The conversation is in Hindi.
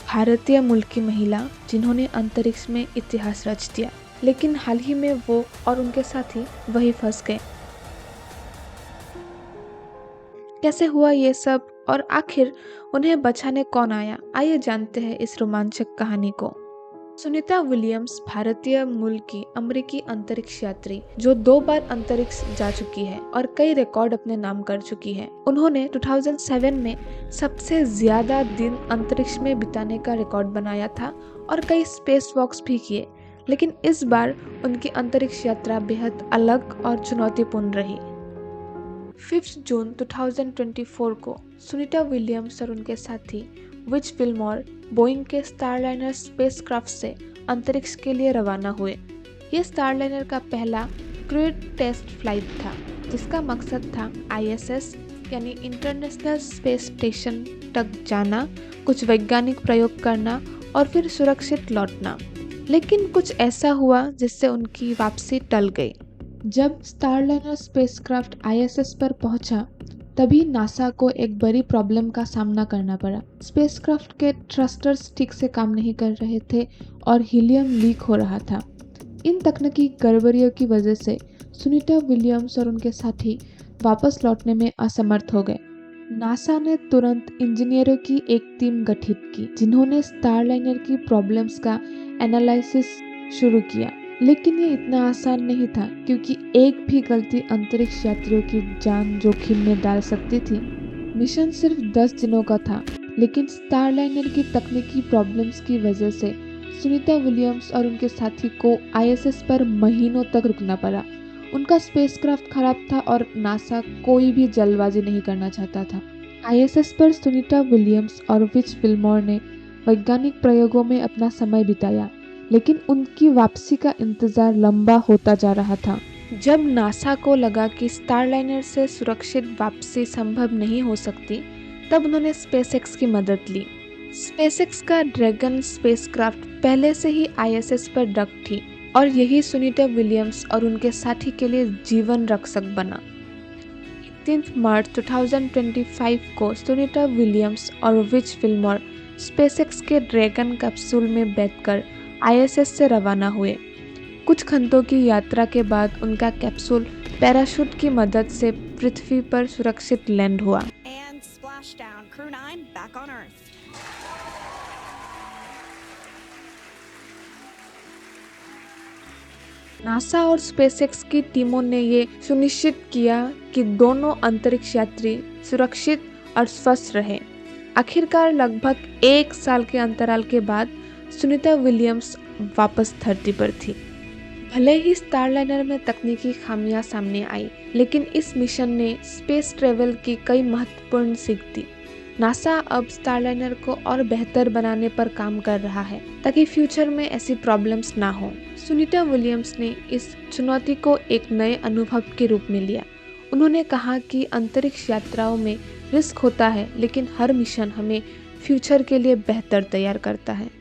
भारतीय मूल की महिला जिन्होंने अंतरिक्ष में इतिहास रच दिया, लेकिन हाल ही में वो और उनके साथी वहीं फंस गए। कैसे हुआ ये सब और आखिर उन्हें बचाने कौन आया? आइए जानते हैं इस रोमांचक कहानी को। सुनीता विलियम्स भारतीय मूल की अमेरिकी अंतरिक्ष यात्री जो 2 बार अंतरिक्ष जा चुकी है और कई रिकॉर्ड अपने नाम कर चुकी है। उन्होंने 2007 में सबसे ज्यादा दिन अंतरिक्ष में बिताने का रिकॉर्ड बनाया था और कई स्पेस वॉक्स भी किए, लेकिन इस बार उनकी अंतरिक्ष यात्रा बेहद अलग और चुनौतीपूर्ण रही। 5 जून 2024 को सुनीता विलियम्स और उनके साथी विच विल्मोर बोइंग के स्टारलाइनर स्पेसक्राफ्ट से अंतरिक्ष के लिए रवाना हुए। ये स्टारलाइनर का पहला क्रूड टेस्ट फ्लाइट था, जिसका मकसद था ISS यानी इंटरनेशनल स्पेस स्टेशन तक जाना, कुछ वैज्ञानिक प्रयोग करना और फिर सुरक्षित लौटना। लेकिन कुछ ऐसा हुआ जिससे उनकी वापसी टल गई। जब स्टारलाइनर स्पेसक्राफ्ट ISS पर पहुंचा, तभी नासा को एक बड़ी प्रॉब्लम का सामना करना पड़ा। स्पेसक्राफ्ट के थ्रस्टर्स ठीक से काम नहीं कर रहे थे और हीलियम लीक हो रहा था। इन तकनीकी गड़बड़ियों की वजह से सुनीता विलियम्स और उनके साथी वापस लौटने में असमर्थ हो गए। नासा ने तुरंत इंजीनियरों की एक टीम गठित की, जिन्होंने स्टारलाइनर की प्रॉब्लम्स का एनालिसिस शुरू किया। लेकिन ये इतना आसान नहीं था, क्योंकि एक भी गलती अंतरिक्ष यात्रियों की जान जोखिम में डाल सकती थी। मिशन सिर्फ 10 दिनों का था, लेकिन स्टारलाइनर की तकनीकी प्रॉब्लम्स की वजह से सुनीता विलियम्स और उनके साथी को ISS पर महीनों तक रुकना पड़ा। उनका स्पेसक्राफ्ट खराब था और नासा कोई भी जल्दबाजी नहीं करना चाहता था। ISS पर सुनीता विलियम्स और विच विल्मोर ने वैज्ञानिक प्रयोगों में अपना समय बिताया, लेकिन उनकी वापसी का इंतजार लंबा होता जा रहा था। जब नासा को लगा कि स्टारलाइनर से सुरक्षित वापसी संभव नहीं हो सकती, तब उन्होंने स्पेसएक्स की मदद ली। स्पेसएक्स का ड्रैगन स्पेसक्राफ्ट पहले से ही ISS पर डक थी और यही सुनीता विलियम्स और उनके साथी के लिए जीवन रक्षक बना। 18 मार्च 2025 को सुनीता विलियम्स और विच विल्मोर स्पेसएक्स के ड्रैगन कैप्सूल में बैठकर ISS से रवाना हुए। कुछ घंटों की यात्रा के बाद उनका कैप्सूल पैराशूट की मदद से पृथ्वी पर सुरक्षित लैंड हुआ। नासा और स्पेसएक्स की टीमों ने ये सुनिश्चित किया कि दोनों अंतरिक्ष यात्री सुरक्षित और स्वस्थ रहे। आखिरकार लगभग 1 साल के अंतराल के बाद सुनीता विलियम्स वापस धरती पर थी। भले ही स्टारलाइनर में तकनीकी खामियां सामने आई, लेकिन इस मिशन ने स्पेस ट्रेवल की कई महत्वपूर्ण सीख दी। नासा अब स्टारलाइनर को और बेहतर बनाने पर काम कर रहा है, ताकि फ्यूचर में ऐसी प्रॉब्लम्स ना हो। सुनीता विलियम्स ने इस चुनौती को एक नए अनुभव के रूप में लिया। उन्होंने कहा कि अंतरिक्ष यात्राओं में रिस्क होता है, लेकिन हर मिशन हमें फ्यूचर के लिए बेहतर तैयार करता है।